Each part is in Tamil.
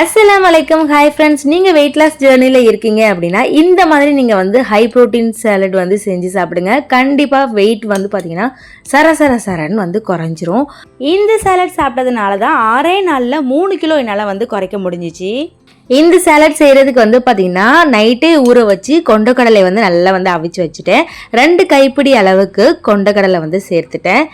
அஸ்ஸலாமு அலைக்கும். ஹாய் ஃப்ரெண்ட்ஸ், நீங்கள் வெயிட் லாஸ் ஜேர்னியில் இருக்கீங்க அப்படின்னா இந்த மாதிரி நீங்கள் வந்து ஹை ப்ரோட்டீன் சாலட் வந்து செஞ்சு சாப்பிடுங்க. கண்டிப்பாக வெயிட் வந்து பார்த்தீங்கன்னா சரன்னு வந்து குறைஞ்சிரும். இந்த சாலட் சாப்பிட்டதுனால தான் 6 நாளில் 3 கிலோ என்னால் வந்து குறைக்க முடிஞ்சிச்சு. இந்த சாலட் செய்கிறதுக்கு வந்து பார்த்திங்கன்னா நைட்டே ஊற வச்சு கொண்டக்கடலை வந்து நல்லா வந்து அவிச்சு வச்சுட்டேன். 2 கைப்பிடி அளவுக்கு கொண்டக்கடலை வந்து சேர்த்துட்டேன்.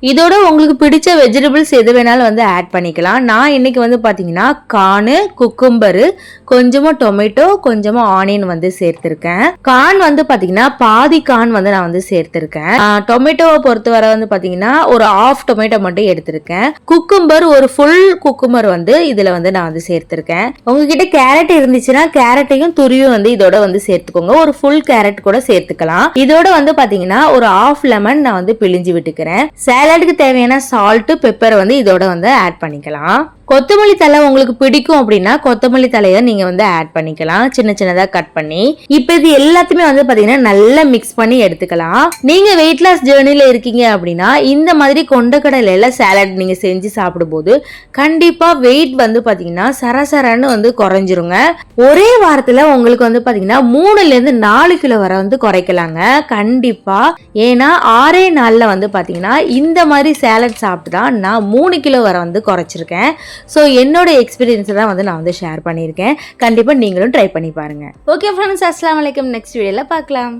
இதோட உங்களுக்கு பிடிச்ச வெஜிடபிள்ஸ் எது வேணாலும் வந்து ஆட் பண்ணிக்கலாம். நான் இன்னைக்கு வந்து பார்த்தீங்கன்னா கார்னு, குக்கும்பரு, கொஞ்சமாக டொமேட்டோ, கொஞ்சமாக ஆனியன் வந்து சேர்த்துருக்கேன். கார்ன் வந்து பார்த்தீங்கன்னா பாதி கார்ன் வந்து நான் வந்து சேர்த்துருக்கேன். டொமேட்டோவை பொறுத்தவரை வந்து பார்த்தீங்கன்னா ஒரு ஆஃப் டொமேட்டோ மட்டும் எடுத்திருக்கேன். குக்கும்பர் ஒரு ஃபுல் குக்கும்பர் வந்து இதில் வந்து நான் வந்து சேர்த்துருக்கேன். உங்ககிட்ட கேரட் இருந்துச்சுன்னா கேரட்டையும் துருவியும் வந்து இதோட வந்து சேர்த்துக்கோங்க. ஒரு ஃபுல் கேரட் கூட சேர்த்துக்கலாம். இதோட வந்து பார்த்தீங்கன்னா ஒரு ஆஃப் லெமன் நான் வந்து பிழிஞ்சு விட்டுக்கிறேன். சாலடுக்கு தேவையான சால்ட், பெப்பர் வந்து இதோட வந்து ஆட் பண்ணிக்கலாம். கொத்தமல்லி தழை உங்களுக்கு பிடிக்கும் அப்படின்னா கொத்தமல்லி தலையை நீங்க வந்து ஆட் பண்ணிக்கலாம், சின்ன சின்னதா கட் பண்ணி. இப்போ இது எல்லாத்தையுமே வந்து பாத்தீங்கன்னா நல்லா மிக்ஸ் பண்ணி எடுத்துக்கலாம். நீங்க வெயிட் லாஸ் ஜேர்னில இருக்கீங்க அப்படின்னா இந்த மாதிரி கொண்டக்கடலையில சாலட் நீங்க செஞ்சு சாப்பிடும்போது கண்டிப்பா வெயிட் வந்து பாத்தீங்கன்னா சரசரன்னு வந்து குறைஞ்சிருங்க. ஒரே வாரத்துல உங்களுக்கு வந்து பாத்தீங்கன்னா 3ல இருந்து 4 கிலோ வரை வந்து குறைக்கலாங்க கண்டிப்பா. ஏன்னா 6 நாள்ல வந்து பாத்தீங்கன்னா இந்த மாதிரி சாலட் சாப்பிட்டு தான் நான் 3 கிலோ வரை வந்து குறைச்சிருக்கேன். ஸோ என்னோட எக்ஸ்பீரியன்ஸை தான் வந்து நான் வந்து ஷேர் பண்ணியிருக்கேன். கண்டிப்பாக நீங்களும் ட்ரை பண்ணி பாருங்கள். ஓகே ஃப்ரெண்ட்ஸ், அஸ்ஸலாமு அலைக்கும். நெக்ஸ்ட் வீடியோவில் பார்க்கலாம்.